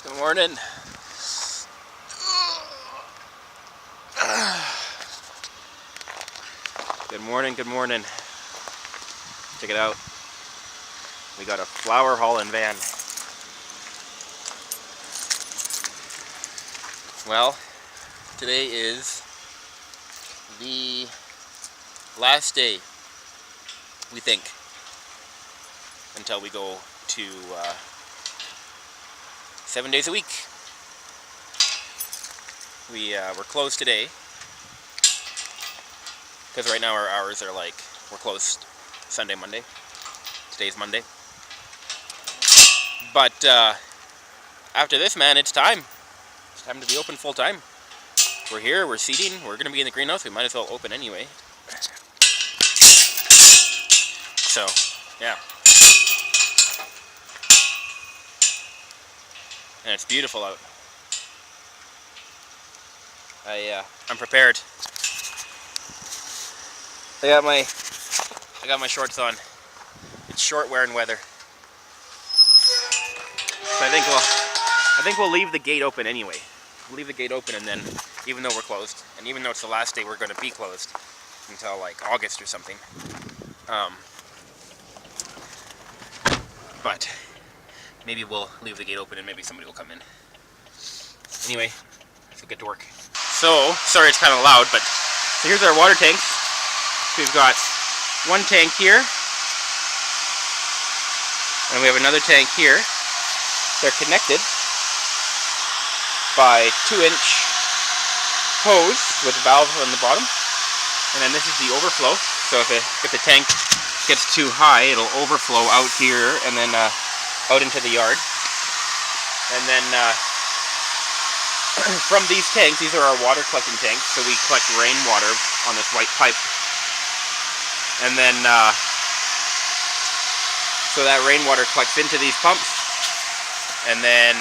Good morning. Good morning, good morning. Check it out. We got a flower hauling van. Well, today is the last day, we think, until we go to 7 days a week. We're closed today because right now our hours are like, we're closed Sunday, Monday. Today's Monday. But after this, man, it's time. It's time to be open full time. We're here, we're seeding, we're going to be in the greenhouse. We might as well open anyway. So, yeah. And it's beautiful out. I'm prepared. I got my shorts on. It's short wearing weather. So I think we'll leave the gate open anyway. We'll leave the gate open, and then, even though we're closed, and even though it's the last day we're going to be closed until like August or something. But maybe we'll leave the gate open and maybe somebody will come in. Anyway, let's get to work. So, sorry it's kind of loud, but so here's our water tanks. We've got one tank here, and we have another tank here. They're connected by 2-inch hose with a valve on the bottom, and then this is the overflow. So if the tank gets too high, it'll overflow out here and then out into the yard. And then from these tanks, these are our water collecting tanks, so we collect rainwater on this white pipe. And then so that rainwater collects into these pumps, and then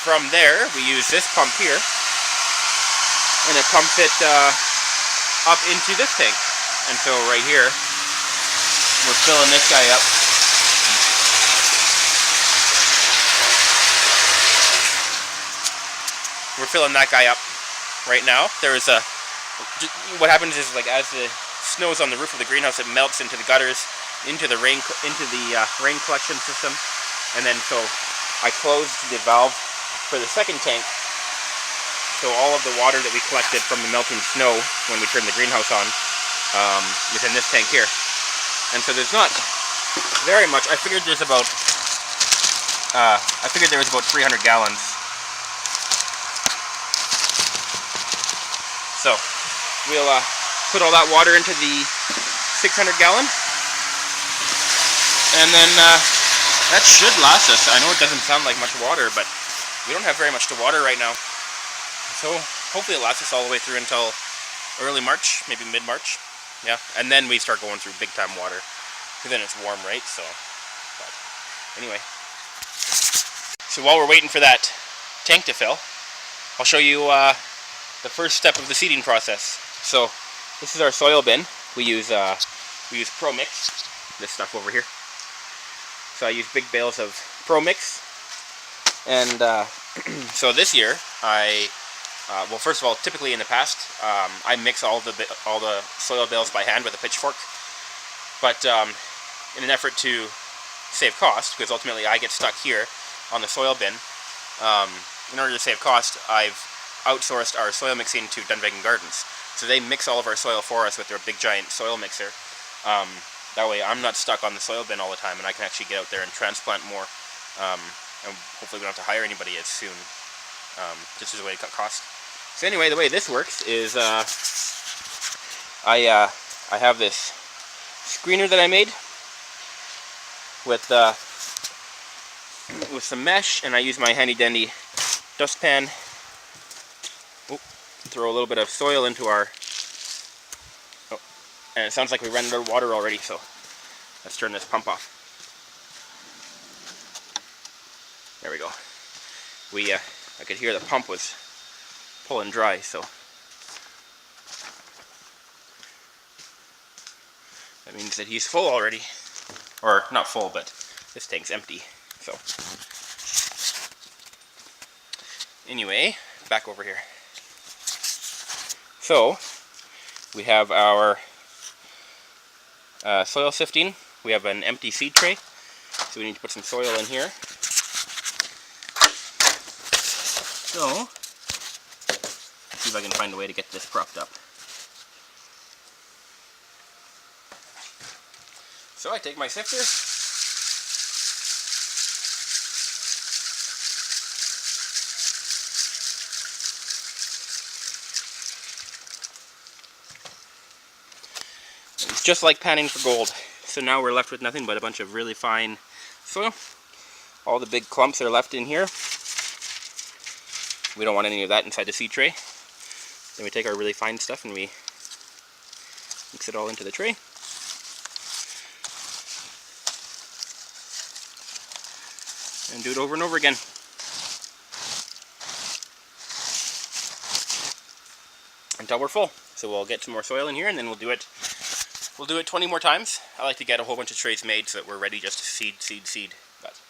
from there we use this pump here, and it pumps it up into this tank. And so right here we're filling this guy up. We're filling that guy up right now. What happens is, like, as the snow's on the roof of the greenhouse, it melts into the gutters, into the rain collection system, and then so I closed the valve for the second tank, so all of the water that we collected from the melting snow when we turned the greenhouse on is in this tank here. And so there's not very much. I figured there was about 300 gallons. So we'll put all that water into the 600 gallon, and then that should last us. I know it doesn't sound like much water, but we don't have very much to water right now. So hopefully it lasts us all the way through until early March, maybe mid-March. Yeah, and then we start going through big time water, because then it's warm, right? So, but anyway. So while we're waiting for that tank to fill, I'll show you the first step of the seeding process. So this is our soil bin. We use Pro Mix, this stuff over here. So I use big bales of Pro Mix, and so this year well, first of all, typically in the past, I mix all the soil bales by hand with a pitchfork. But in an effort to save cost, because ultimately I get stuck here on the soil bin, in order to save cost, I've outsourced our soil mixing to Dunvegan Gardens. So they mix all of our soil for us with their big giant soil mixer. That way I'm not stuck on the soil bin all the time, and I can actually get out there and transplant more. And hopefully we don't have to hire anybody as soon, just as a way to cut costs. So anyway, the way this works is I have this screener that I made with some mesh, and I use my handy dandy dustpan. Throw a little bit of soil into our, and it sounds like we ran out of water already, so let's turn this pump off. There we go. I could hear the pump was pulling dry, so that means that he's full already. Or not full, but this tank's empty. So Anyway, back over here. So, we have our soil sifting. We have an empty seed tray, so we need to put some soil in here. So, let's see if I can find a way to get this propped up. So I take my sifter, it's just like panning for gold. So now we're left with nothing but a bunch of really fine soil. All the big clumps are left in here. We don't want any of that inside the seed tray. Then we take our really fine stuff and we mix it all into the tray. And do it over and over again. Until we're full. So we'll get some more soil in here and then we'll do it 20 more times. I like to get a whole bunch of trays made so that we're ready just to seed. But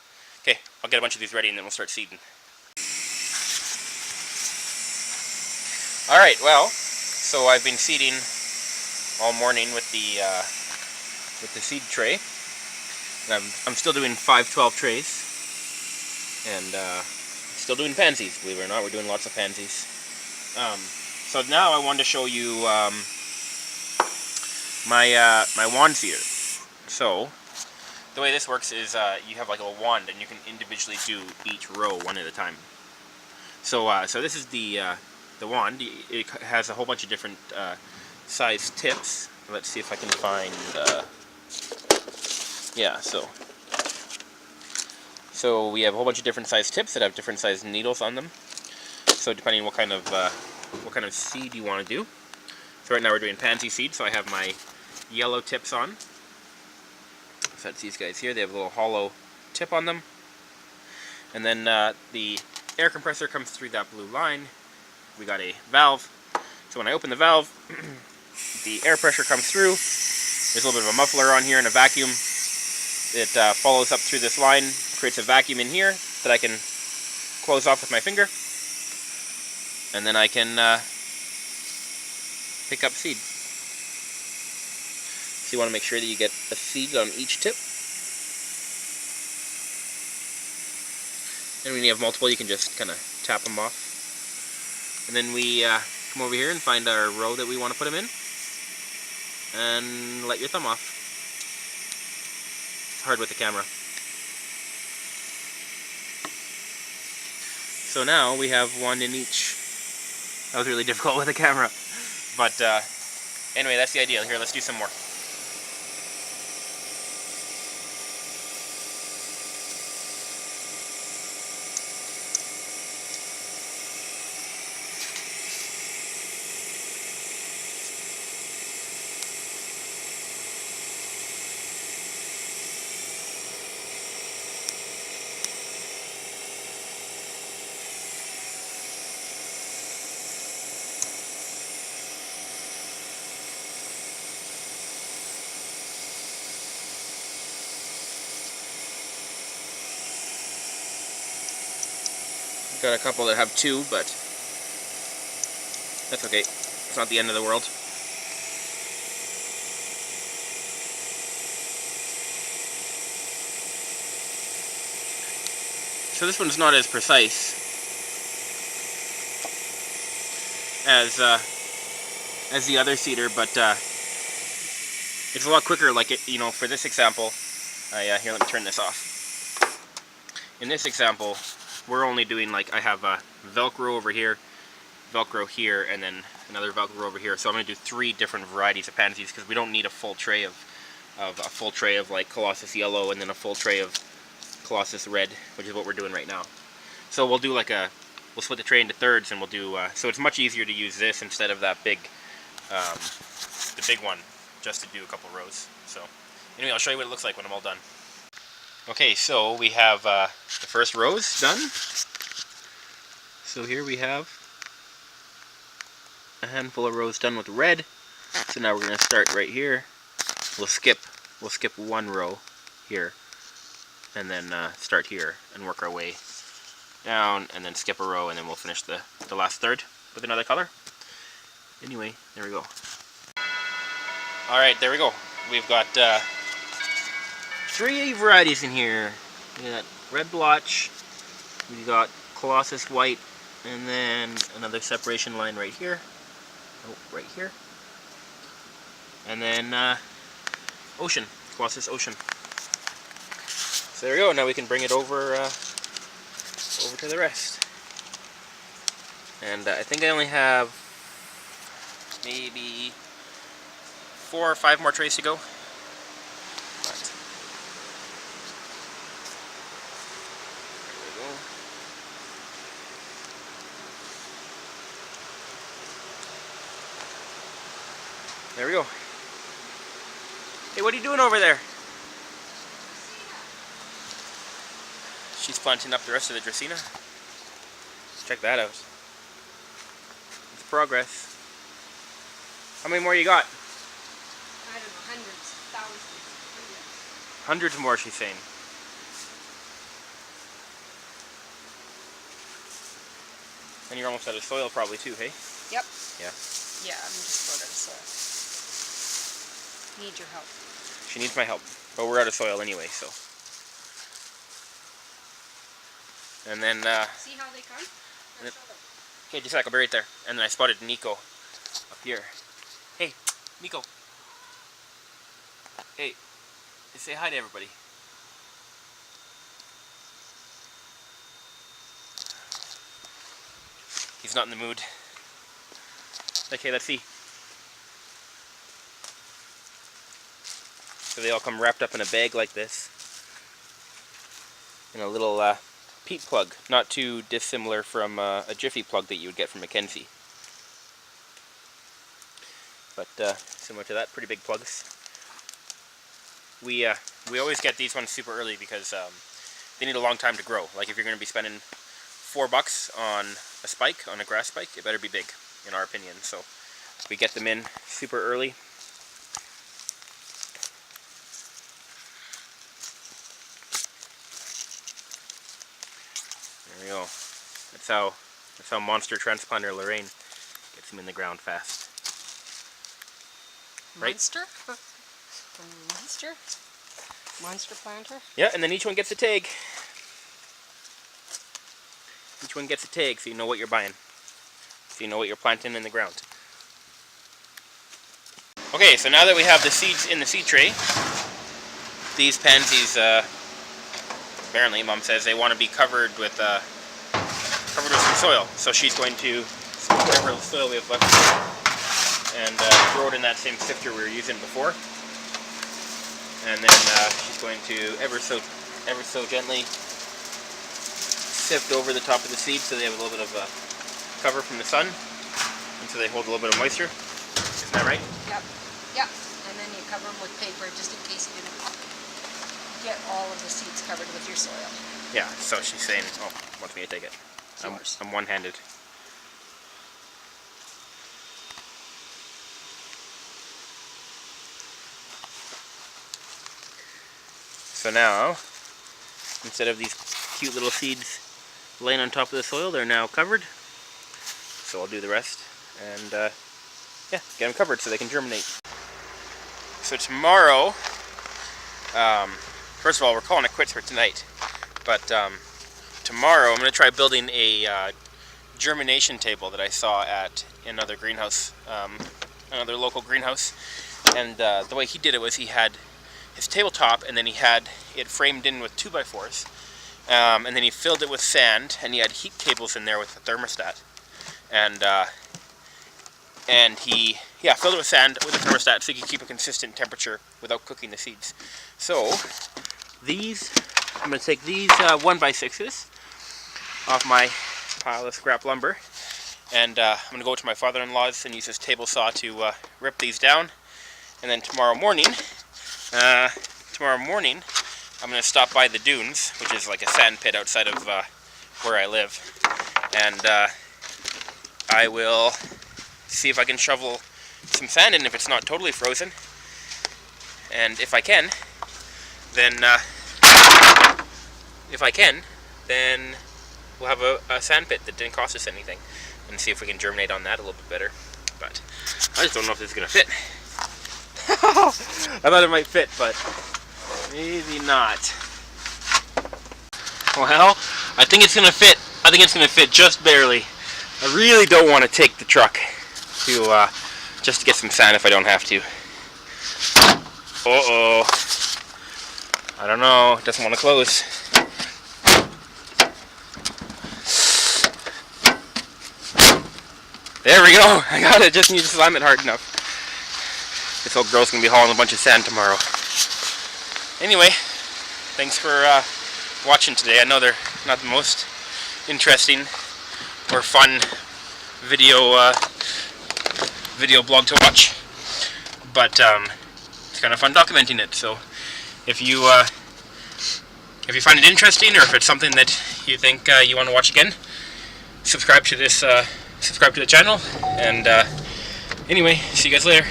okay, I'll get a bunch of these ready and then we'll start seeding. Alright, well, so I've been seeding all morning with the seed tray. I'm still doing 5-12 trays. And still doing pansies, believe it or not. We're doing lots of pansies. So now I wanted to show you my wand seeder. So the way this works is you have like a wand and you can individually do each row one at a time. So so this is the wand. It has a whole bunch of different size tips. Let's see if I can find yeah, so we have a whole bunch of different size tips that have different size needles on them. So depending on what kind of seed you want to do. So right now we're doing pansy seed, so I have my yellow tips on. So that's these guys here. They have a little hollow tip on them. And then the air compressor comes through that blue line. We got a valve. So when I open the valve, the air pressure comes through. There's a little bit of a muffler on here and a vacuum. It follows up through this line, creates a vacuum in here that I can close off with my finger. And then I can pick up seed. So you want to make sure that you get a seed on each tip. And when you have multiple, you can just kind of tap them off. And then we come over here and find our row that we want to put them in. And let your thumb off. It's hard with the camera. So now we have one in each. That was really difficult with the camera. But anyway, that's the idea. Here, let's do some more. Got a couple that have two, but that's okay. It's not the end of the world. So this one's not as precise as the other seeder, but it's a lot quicker. Like it, you know, for this example, here, let me turn this off. In this example, we're only doing, like, I have a Velcro over here, Velcro here, and then another Velcro over here. So I'm going to do 3 different varieties of pansies because we don't need a full tray of like Colossus Yellow and then a full tray of Colossus Red, which is what we're doing right now. So we'll do like we'll split the tray into thirds, and we'll do so it's much easier to use this instead of that big the big one, just to do a couple rows. So anyway, I'll show you what it looks like when I'm all done. Okay, so we have the first rows done. So here we have a handful of rows done with red. So now we're going to start right here. We'll skip one row here, and then start here and work our way down, and then skip a row, and then we'll finish the last third with another color. Anyway, there we go. Alright, there we go. We've got 3 varieties in here. We got red blotch, we got Colossus white, and then another separation line right here. Oh, right here. And then Ocean, Colossus Ocean. So there we go. Now we can bring it over over to the rest. And I think I only have maybe 4 or 5 more trays to go. But there we go. There we go. Hey, what are you doing over there? She's planting up the rest of the Dracaena. Check that out. It's progress. How many more you got? I don't know, hundreds, thousands, Hundreds more, she's saying. And you're almost out of soil probably too, hey? Yep. Yeah. Yeah, I'm just out of soil. Need your help. She needs my help. But we're out of soil anyway, so. And then, See how they come? okay, just a sec, I'll be right there. And then I spotted Nico up here. Hey, Nico. Hey, say hi to everybody. He's not in the mood. Okay, let's see. So they all come wrapped up in a bag like this. In a little peat plug, not too dissimilar from a Jiffy plug that you would get from Mackenzie. But similar to that, pretty big plugs. We always get these ones super early because they need a long time to grow. Like if you're going to be spending $4 on a spike, on a grass spike, it better be big, in our opinion. So we get them in super early. There we go. That's how monster transplanter Lorraine gets them in the ground fast. Right? Monster? Monster? Monster planter? Yeah, and then each one gets a tag. Each one gets a tag so you know what you're buying. So you know what you're planting in the ground. Okay, so now that we have the seeds in the seed tray, these pansies, apparently Mom says they want to be covered with some soil. So she's going to scoop whatever soil we have left and throw it in that same sifter we were using before. And then she's going to ever so gently sift over the top of the seeds so they have a little bit of cover from the sun, and so they hold a little bit of moisture. Isn't that right? Yep. Yep. And then you cover them with paper just in case you didn't get all of the seeds covered with your soil. Yeah. So she's saying, "Oh, wants me to take it." I'm one-handed. So now, instead of these cute little seeds laying on top of the soil, they're now covered. So I'll do the rest and yeah, get them covered so they can germinate. So tomorrow, first of all, we're calling it quits for tonight, but tomorrow I'm going to try building a germination table that I saw at another greenhouse, another local greenhouse, and the way he did it was he had his tabletop and then he had it framed in with 2x4s, and then he filled it with sand and he had heat cables in there with the thermostat, and he filled it with sand with a thermostat so you could keep a consistent temperature without cooking the seeds. So these, I'm going to take these 1x6s off my pile of scrap lumber, and I'm going to go to my father-in-law's and use his table saw to rip these down. And then tomorrow morning I'm going to stop by the dunes, which is like a sand pit outside of where I live, and I will see if I can shovel some sand in if it's not totally frozen, and if I can, then we'll have a sand pit that didn't cost us anything, and see if we can germinate on that a little bit better. But I just don't know if this is gonna fit. I thought it might fit, but maybe not. Well, I think it's gonna fit. I think it's gonna fit just barely. I really don't want to take the truck to just to get some sand if I don't have to. Uh-oh. I don't know. It doesn't want to close. There we go. I got it. Just need to slam it hard enough. This old girl's gonna be hauling a bunch of sand tomorrow. Anyway, thanks for watching today. I know they're not the most interesting or fun video blog to watch, but it's kind of fun documenting it. So if you find it interesting, or if it's something that you think you want to watch again, subscribe to this subscribe to the channel. And anyway, see you guys later.